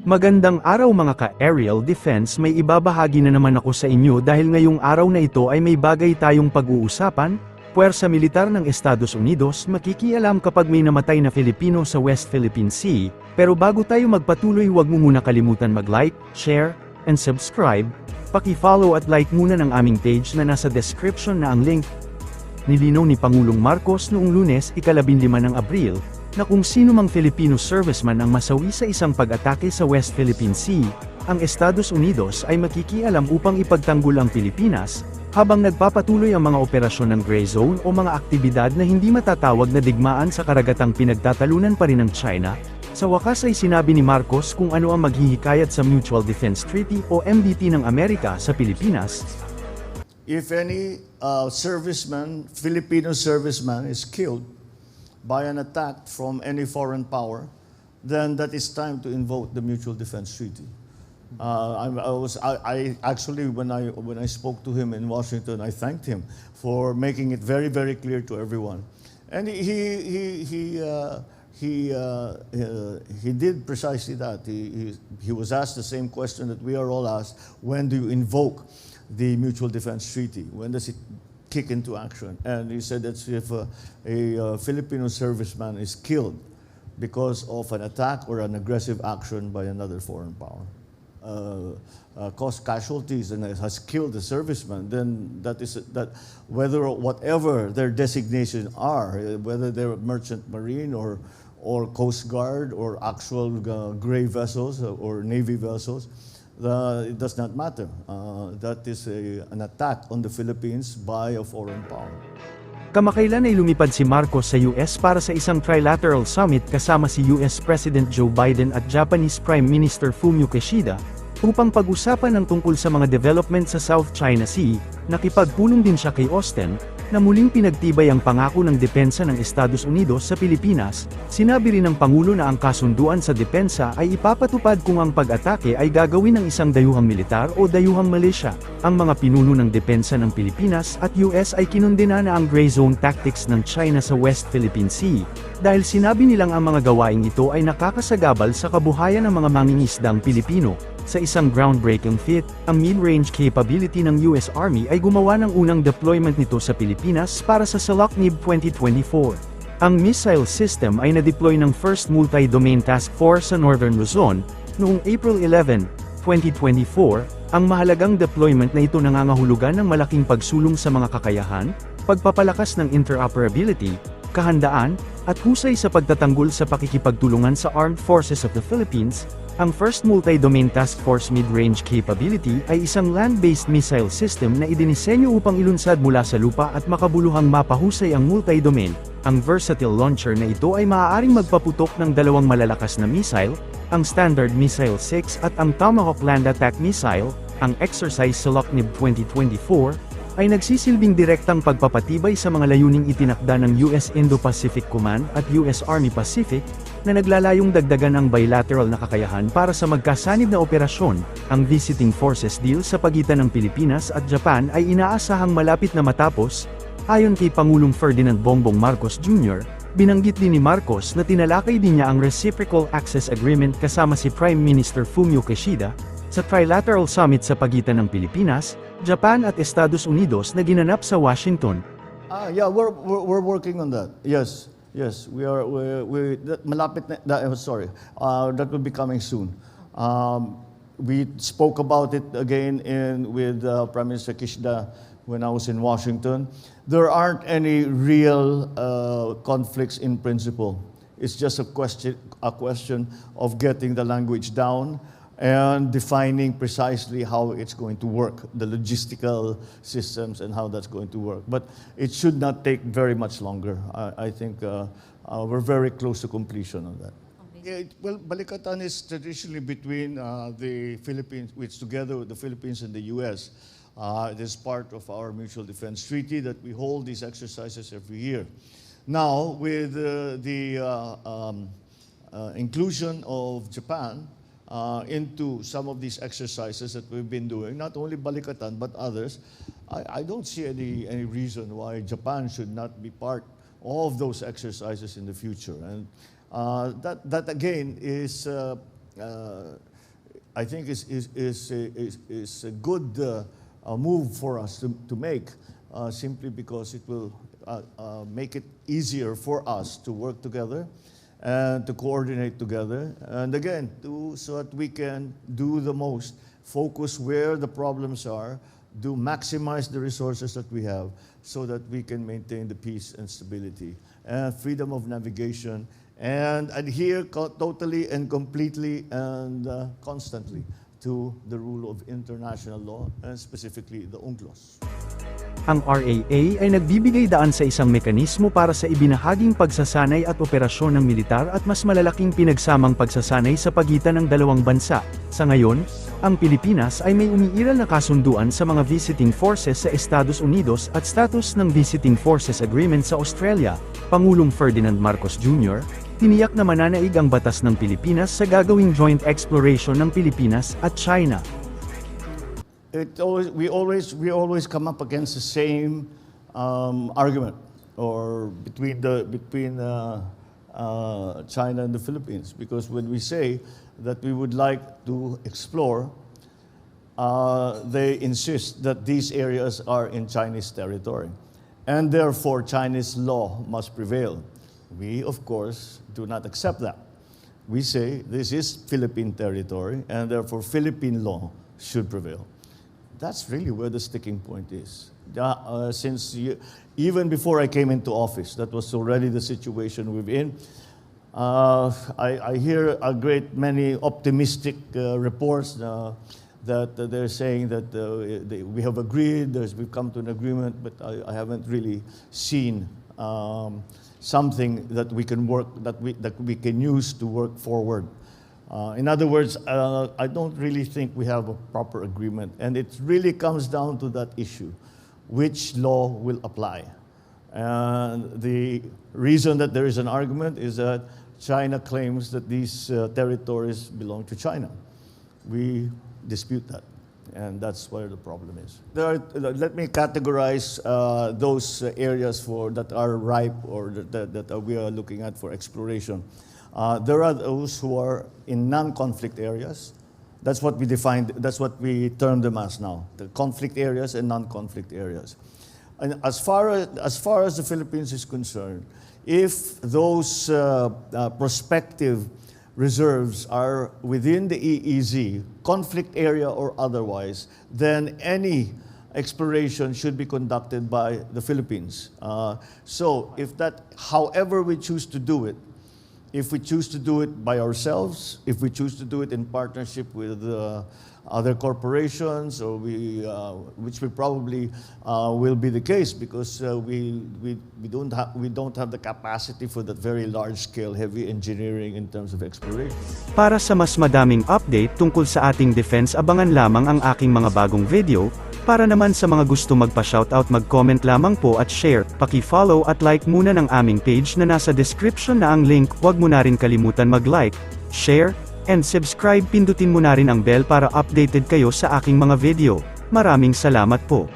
Magandang araw mga ka-aerial defense, may ibabahagi na naman ako sa inyo dahil ngayong araw na ito ay may bagay tayong pag-uusapan. Puwersa militar ng Estados Unidos makikialam kapag may namatay na Filipino sa West Philippine Sea. Pero bago tayo magpatuloy, huwag mo muna kalimutan mag-like, share, and subscribe. Paki-follow at like muna ng aming page na nasa description na ang link. Nilinaw ni Pangulong Marcos noong Lunes, ika-15 ng Abril, na kung sino mang Filipino serviceman ang masawi sa isang pag-atake sa West Philippine Sea, ang Estados Unidos ay makikialam upang ipagtanggol ang Pilipinas, habang nagpapatuloy ang mga operasyon ng gray zone o mga aktibidad na hindi matatawag na digmaan sa karagatang pinagtatalunan pa rin ng China. Sa wakas ay sinabi ni Marcos kung ano ang maghihikayat sa Mutual Defense Treaty o MDT ng Amerika sa Pilipinas. If any Filipino serviceman is killed by an attack from any foreign power, then that is time to invoke the Mutual Defense Treaty. I actually, when I spoke to him in Washington, I thanked him for making it very, very clear to everyone, and he did precisely that. He was asked the same question that we are all asked: when do you invoke the Mutual Defense Treaty? When does it kick into action? And he said that if a Filipino serviceman is killed because of an attack or an aggressive action by another foreign power, caused casualties and has killed the serviceman, then that whatever their designation are, whether they're merchant marine or Coast Guard or actual gray vessels or Navy vessels, it does not matter. That is an attack on the Philippines by a foreign power. Kamakailan ay lumipad si Marcos sa US para sa isang trilateral summit kasama si US President Joe Biden at Japanese Prime Minister Fumio Kishida, upang pag-usapan ang tungkol sa mga development sa South China Sea. Nakipagpulong din siya kay Austin, na muling pinagtibay ang pangako ng depensa ng Estados Unidos sa Pilipinas. Sinabi rin ng Pangulo na ang kasunduan sa depensa ay ipapatupad kung ang pag-atake ay gagawin ng isang dayuhang militar o dayuhang militia. Ang mga pinuno ng depensa ng Pilipinas at US ay kinundena na ang gray zone tactics ng China sa West Philippine Sea, dahil sinabi nilang ang mga gawaing ito ay nakakasagabal sa kabuhayan ng mga mangingisdang Pilipino. Sa isang groundbreaking feat, ang mid-range capability ng US Army ay gumawa ng unang deployment nito sa Pilipinas para sa SALOCNIB 2024. Ang missile system ay na-deploy ng 1st Multi-Domain Task Force sa Northern Luzon, noong April 11, 2024. Ang mahalagang deployment na ito nangangahulugan ng malaking pagsulong sa mga kakayahan, pagpapalakas ng interoperability, kahandaan, at husay sa pagtatanggol sa pakikipagtulungan sa Armed Forces of the Philippines. Ang 1st Multi-Domain Task Force Mid-Range Capability ay isang land-based missile system na idinisenyo upang ilunsad mula sa lupa at makabuluhang mapahusay ang multi-domain. Ang versatile launcher na ito ay maaaring magpaputok ng dalawang malalakas na missile, ang Standard Missile 6 at ang Tomahawk Land Attack Missile. Ang exercise SALOCNIB 2024 ay nagsisilbing direktang pagpapatibay sa mga layuning itinakda ng US Indo-Pacific Command at US Army Pacific, na naglalayong dagdagan ang bilateral na kakayahan para sa magkasanib na operasyon. Ang Visiting Forces Deal sa pagitan ng Pilipinas at Japan ay inaasahang malapit na matapos. Ayon kay Pangulong Ferdinand Bongbong Marcos Jr., binanggit din ni Marcos na tinalakay din niya ang Reciprocal Access Agreement kasama si Prime Minister Fumio Kishida, sa trilateral summit sa pagitan ng Pilipinas, Japan at Estados Unidos na ginanap sa Washington. Yeah, we're working on that. Yes, we are. Malapit na, that will be coming soon. We spoke about it again with Prime Minister Kishida when I was in Washington. There aren't any real conflicts in principle. It's just a question of getting the language down and defining precisely how it's going to work, the logistical systems and how that's going to work. But it should not take very much longer. I think we're very close to completion on that. Okay. Well, Balikatan is traditionally between the Philippines, which together with the Philippines and the US. It is part of our Mutual Defense Treaty that we hold these exercises every year. Now, with the inclusion of Japan into some of these exercises that we've been doing, not only Balikatan but others, I don't see any reason why Japan should not be part of those exercises in the future. And that again is I think is a good move for us to make, simply because it will make it easier for us to work together and to coordinate together, and again, so that we can do the most, focus where the problems are, maximize the resources that we have, so that we can maintain the peace and stability and freedom of navigation, and adhere totally and completely and constantly to the rule of international law, and specifically the UNCLOS. Ang RAA ay nagbibigay daan sa isang mekanismo para sa ibinahaging pagsasanay at operasyon ng militar at mas malalaking pinagsamang pagsasanay sa pagitan ng dalawang bansa. Sa ngayon, ang Pilipinas ay may umiiral na kasunduan sa mga visiting forces sa Estados Unidos at status ng Visiting Forces Agreement sa Australia. Pangulong Ferdinand Marcos Jr., tiniyak na mananaig ang batas ng Pilipinas sa gagawing joint exploration ng Pilipinas at China. We always come up against the same argument, or between China and the Philippines, because when we say that we would like to explore, they insist that these areas are in Chinese territory, and therefore Chinese law must prevail. We, of course, do not accept that. We say this is Philippine territory, and therefore Philippine law should prevail. That's really where the sticking point is. Even before I came into office, that was already the situation we're in. I hear a great many optimistic reports that they're saying that we have agreed, we've come to an agreement, but I haven't really seen something that we can use to work forward. In other words, I don't really think we have a proper agreement, and it really comes down to that issue: which law will apply? And the reason that there is an argument is that China claims that these territories belong to China. We dispute that, and that's where the problem is. Let me categorize those areas that are ripe, or that we are looking at for exploration. There are those who are in non-conflict areas. That's what we defined, that's what we term them as now, the conflict areas and non-conflict areas. And as far as the Philippines is concerned, if those prospective reserves are within the EEZ, conflict area or otherwise, then any exploration should be conducted by the Philippines. So if however we choose to do it, if we choose to do it by ourselves, if we choose to do it in partnership with other corporations, or which we probably will be the case, because we don't have the capacity for that very large-scale heavy engineering in terms of exploration. Para sa mas madaming update tungkol sa ating defense, abangan lamang ang aking mga bagong video. Para naman sa mga gusto magpa-shoutout, mag-comment lamang po at share, paki-follow at like muna ng aming page na nasa description na ang link. Huwag mo na rin kalimutan mag-like, share, and subscribe. Pindutin mo na rin ang bell para updated kayo sa aking mga video. Maraming salamat po.